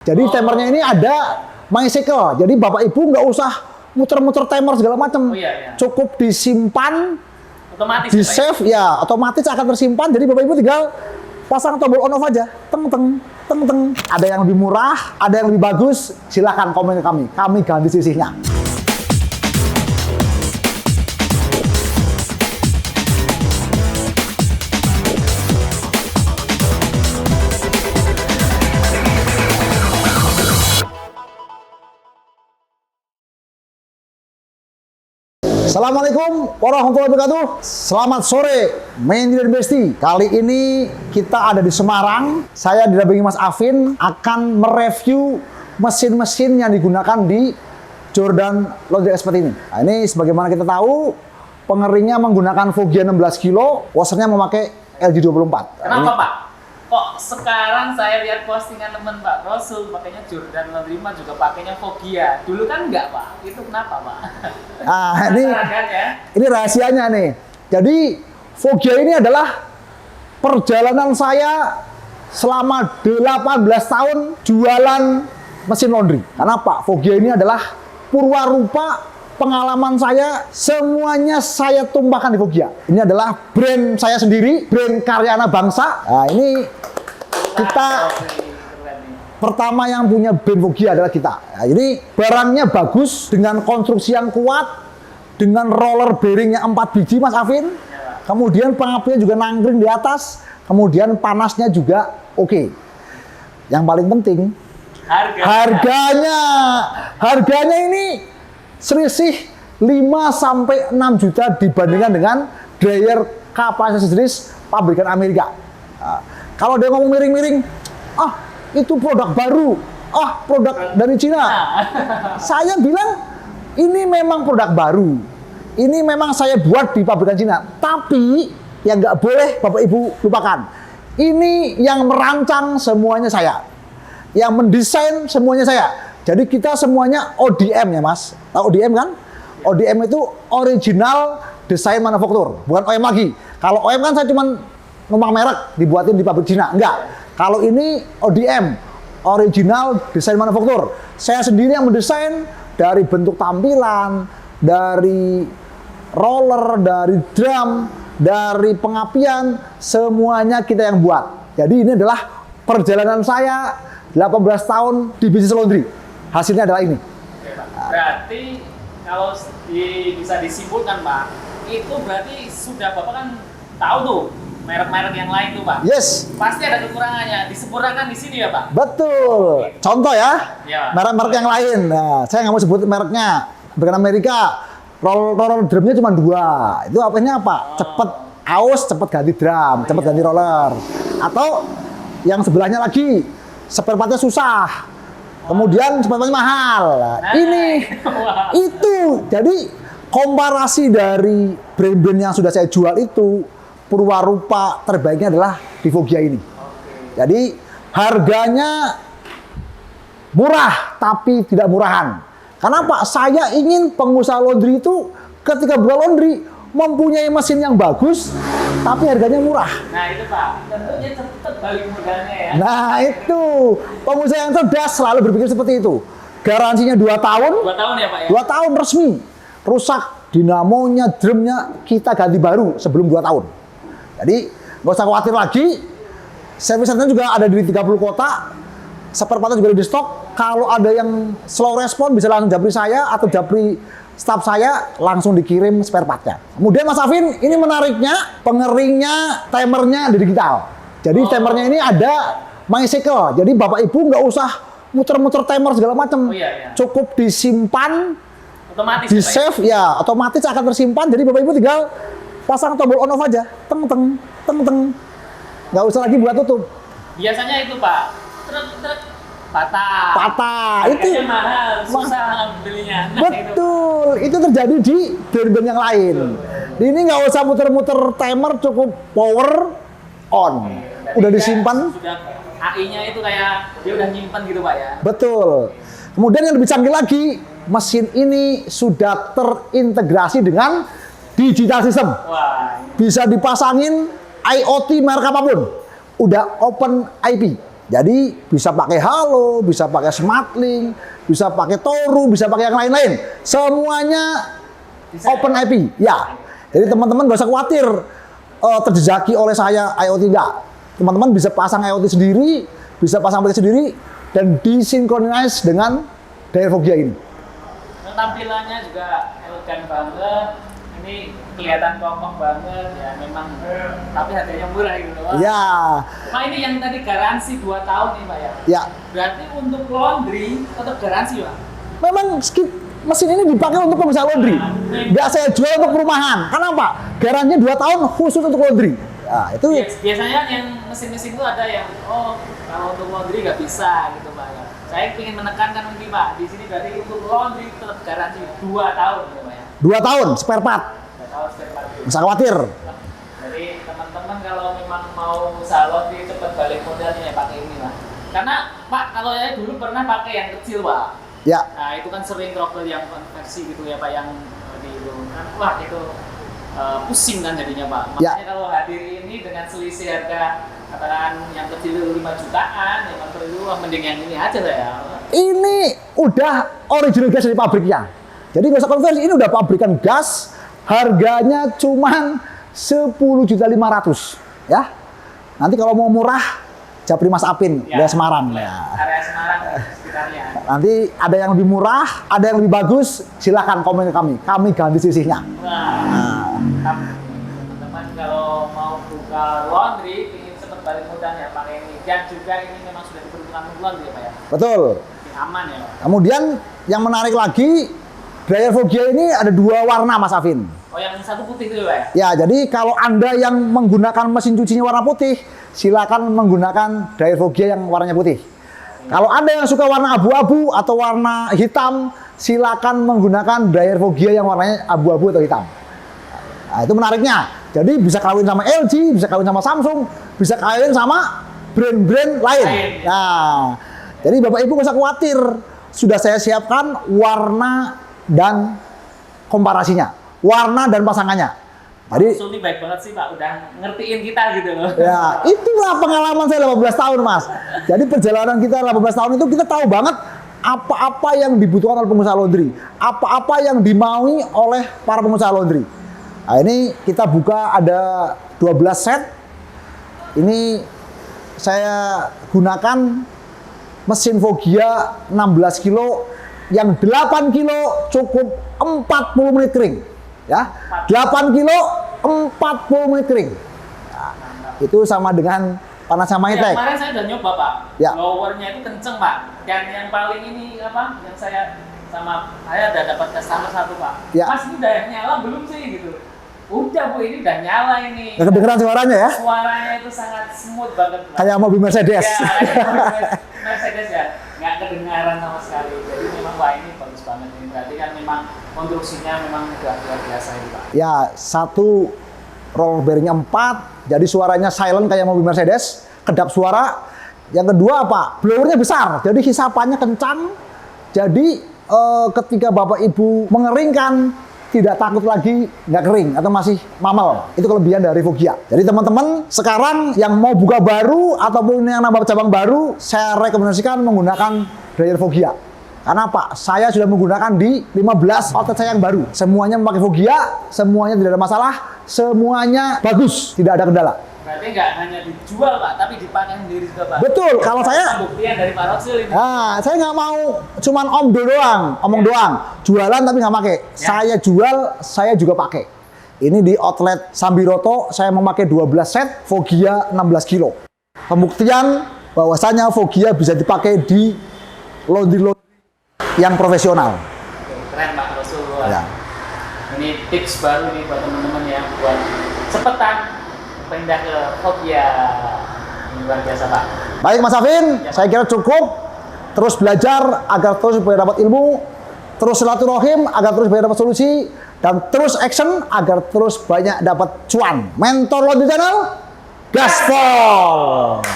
Jadi timernya ini ada MyCycle. Jadi Bapak Ibu nggak usah muter-muter timer segala macam. Cukup disimpan, otomatis di save ya, otomatis akan tersimpan. Jadi Bapak Ibu tinggal pasang tombol on off aja. Teng teng teng teng. Ada yang lebih murah, ada yang lebih bagus. Silahkan komen ke kami. Kami ganti sisihnya. Assalamualaikum warahmatullahi wabarakatuh. Selamat sore, Mendy dan Besti. Kali ini kita ada di Semarang. Saya didampingi Mas Afin akan mereview mesin-mesin yang digunakan di Jordan Laundry Expert ini. Nah, ini sebagaimana kita tahu, pengeringnya menggunakan Foggia 16 kilo, washernya memakai LG24. Kenapa Pak? Kok sekarang saya lihat postingan teman Pak Rasul pakainya Jordan Laundry juga pakainya Foggia. Dulu kan enggak Pak. Itu kenapa Pak? Nah, ini rahasianya nih. Jadi Foggia ini adalah perjalanan saya selama 18 tahun jualan mesin laundry. Karena Pak, Foggia ini adalah purwarupa pengalaman saya, semuanya saya tumpahkan di Foggia. Ini adalah brand saya sendiri, brand karya anak bangsa. Nah, ini kita pertama yang punya brand Foggia adalah kita. Nah, ini barangnya bagus dengan konstruksi yang kuat, dengan roller bearingnya 4 biji Mas Afin. Kemudian pengapinya juga nangkring di atas, kemudian panasnya juga oke. Yang paling penting harganya ini selisih 5-6 juta dibandingkan dengan dryer kapasitas sejenis pabrikan Amerika. Nah, kalau dia ngomong miring-miring, itu produk baru, produk dari Cina. Saya bilang ini memang produk baru, ini memang saya buat di pabrikan Cina. Tapi yang nggak boleh Bapak Ibu lupakan, ini yang merancang semuanya saya, yang mendesain semuanya saya. Jadi kita semuanya ODM ya Mas. Tahu ODM kan? ODM itu original design manufaktur, bukan OEM lagi. Kalau OEM kan saya cuma numpang merek dibuatin di pabrik Cina. Enggak. Kalau ini ODM, original design manufaktur. Saya sendiri yang mendesain dari bentuk tampilan, dari roller, dari drum, dari pengapian, semuanya kita yang buat. Jadi ini adalah perjalanan saya 18 tahun di bisnis laundry. Hasilnya adalah ini. Oke, Pak. Berarti kalau bisa disimpulkan Pak, itu berarti sudah Bapak kan tahu tuh merek-merek yang lain tuh Pak. Yes. Pasti ada kekurangannya, disempurnakan di sini ya Pak. Betul. Contoh ya, merek-merek yang lain. Nah, saya nggak mau sebut mereknya. Bukan Amerika. Roller drumnya cuma 2. Itu apanya apa? Cepet aus, cepet ganti drum, cepet ganti roller. Atau yang sebelahnya lagi, spare partnya susah. Kemudian spare-nya mahal. Ini, itu. Jadi komparasi dari brand-brand yang sudah saya jual itu, purwarupa terbaiknya adalah di Foggia ini. Jadi harganya murah, tapi tidak murahan. Karena Pak, saya ingin pengusaha laundry itu ketika buka laundry mempunyai mesin yang bagus, tapi harganya murah. Nah itu Pak, tentunya cepat balik modalnya ya. Nah itu, pengusaha yang cerdas selalu berpikir seperti itu. Garansinya 2 tahun. 2 tahun ya Pak ya? 2 tahun resmi. Rusak dinamonya, drumnya, kita ganti baru sebelum 2 tahun. Jadi nggak usah khawatir lagi. Service center juga ada di 30 kota. Spare partnya juga ada di stok. Kalau ada yang slow respon bisa langsung japri saya atau japri staff saya, langsung dikirim spare partnya. Kemudian Mas Afin, ini menariknya, pengeringnya, timernya digital. Jadi timernya ini ada MyCycle. Jadi Bapak Ibu nggak usah muter-muter timer segala macam. Cukup disimpan, otomatis di save ya, otomatis akan tersimpan. Jadi Bapak Ibu tinggal pasang tombol on off aja. Teng teng teng teng. Nggak usah lagi buat tutup. Biasanya itu Pak, truk patah. Itu mahal, susah belinya. Betul, itu terjadi di brand-brand yang lain. Ini nggak usah muter-muter timer, cukup power on. Udah disimpan. Sudah AI-nya itu kayak dia udah nyimpan gitu Pak ya. Betul. Kemudian yang lebih canggih lagi, mesin ini sudah terintegrasi dengan digital system. Bisa dipasangin IoT merek apapun. Udah open IP. Jadi bisa pakai Halo, bisa pakai SmartLink, bisa pakai Toru, bisa pakai yang lain-lain. Semuanya open IP. Ya. Jadi teman-teman nggak usah khawatir terjejaki oleh saya IoT enggak. Teman-teman bisa pasang IoT sendiri, bisa pasang aplikasi sendiri dan disinkronis dengan Dryer Vogia ini. Tampilannya juga elegan banget. Ini kelihatan kokoh banget ya, memang, tapi harganya murah gitu loh. Ya. Pak, ini yang tadi garansi 2 tahun nih Pak ya? Ya. Berarti untuk laundry tetap garansi Pak? Memang mesin ini dipakai untuk pemisah laundry. Nggak saya jual untuk perumahan. Kenapa? Garansinya 2 tahun khusus untuk laundry. Nah, itu biasanya yang mesin-mesin itu ada yang, oh kalau untuk laundry nggak bisa gitu Pak ya. Saya ingin menekankan ini Pak, di sini berarti untuk laundry tetap garansi 2 tahun gitu Pak ya? 2 tahun spare part. 2 tahun spare part. Nggak usah khawatir. Jadi teman-teman kalau memang mau usaha laundry cepat balik modalnya ya pakai ini Pak. Karena Pak, kalau saya dulu pernah pakai yang kecil Pak. Ya. Nah itu kan sering trouble yang konversi gitu ya Pak, yang di itu kan, wah itu pusing kan jadinya Pak. Makanya kalau hadir ini dengan selisih harga katakan yang kecil 5 jutaan, yang motor itu mending yang ini aja lah ya. Ini udah original gas dari pabriknya. Jadi nggak usah konversi, ini udah pabrikan gas, harganya cuman 10.500.000 ya. Nanti kalau mau murah, Japri Mas Apin, Ya, dari Semarang. ya. Ya. Area Semarang sekitarnya. Nanti ada yang lebih murah, ada yang lebih bagus, silakan komen ke kami ganti sisihnya. Nah, teman-teman kalau mau buka laundry, ingin cepat balik modalnya pakai ini. Dan juga ini memang sudah diperuntukkan untuk laundry ya Pak ya? Betul. Lebih aman ya Pak? Kemudian yang menarik lagi, Dryer Vogia ini ada 2 warna Mas Afin. Oh yang satu putih itu ya Pak ya? Ya, jadi kalau Anda yang menggunakan mesin cucinya warna putih, silakan menggunakan Dryer Vogia yang warnanya putih. Kalau Anda yang suka warna abu-abu atau warna hitam, silakan menggunakan Dryer Vogia yang warnanya abu-abu atau hitam. Nah, itu menariknya. Jadi bisa kawin sama LG, bisa kawin sama Samsung, bisa kawin sama brand-brand lain. Nah, jadi Bapak Ibu nggak usah khawatir. Sudah saya siapkan warna dan komparasinya, warna dan pasangannya. Jadi Sulni baik banget sih Pak, udah ngertiin kita gitu loh. ya, itulah pengalaman saya 18 tahun, Mas. Jadi perjalanan kita 18 tahun itu kita tahu banget apa-apa yang dibutuhkan oleh pengusaha laundry, apa-apa yang dimaui oleh para pengusaha laundry. Nah, ini kita buka ada 12 set. Ini saya gunakan mesin Vogia 16 kilo, yang 8 kilo cukup 40 menit kering. Ya, 8 kilo 40 menit kering. Nah, itu sama dengan panasnya Mytek. Kemarin saya udah nyoba Pak, Ya. blowernya itu kenceng Pak. Dan yang paling ini apa? Yang saya udah dapat customer satu Pak. Ya. Mas ini udah nyala belum sih gitu? Udah Bu, ini udah nyala ini. Nggak kedengeran suaranya ya? Suaranya itu sangat smooth banget Pak. Kayak mobil Mercedes. Ya, kayak Mercedes ya, nggak kedengaran sama sekali. Jadi memang wah ini bagus banget ini. Berarti kan memang konstruksinya memang udah luar biasa ini Pak. Ya, satu roll bearingnya 4, jadi suaranya silent kayak mobil Mercedes, kedap suara. Yang kedua apa? Blowernya besar, jadi hisapannya kencang. Jadi ketika Bapak Ibu mengeringkan, tidak takut lagi nggak kering atau masih mamel. Itu kelebihan dari Vogia. Jadi teman-teman sekarang yang mau buka baru ataupun yang nambah cabang baru, saya rekomendasikan menggunakan Dryer Vogia. Karena Pak, saya sudah menggunakan di 15 outlet saya yang baru. Semuanya memakai Vogia, semuanya tidak ada masalah, semuanya bagus, tidak ada kendala. Berarti nggak hanya dijual Pak, tapi dipakai sendiri juga Pak. Betul, kalau saya Pembuktian dari Pak Rosil ini. nah, saya nggak mau cuman omong doang, jualan tapi nggak pakai. Saya jual, saya juga pakai. Ini di outlet Sambiroto, saya memakai 12 set Vogia 16 kilo. Pembuktian bahwasanya Vogia bisa dipakai di laundry yang profesional. Keren Pak Rosul. Ya. Ini tips baru nih buat teman-teman ya, buat cepetan pindah ke Vogia. Ini luar biasa Pak. Baik Mas Afin, saya kira cukup. Terus belajar agar terus supaya dapat ilmu, terus silaturahim agar terus supaya dapat solusi, dan terus action agar terus banyak dapat cuan. Mentor Laundry Channel, gaspol!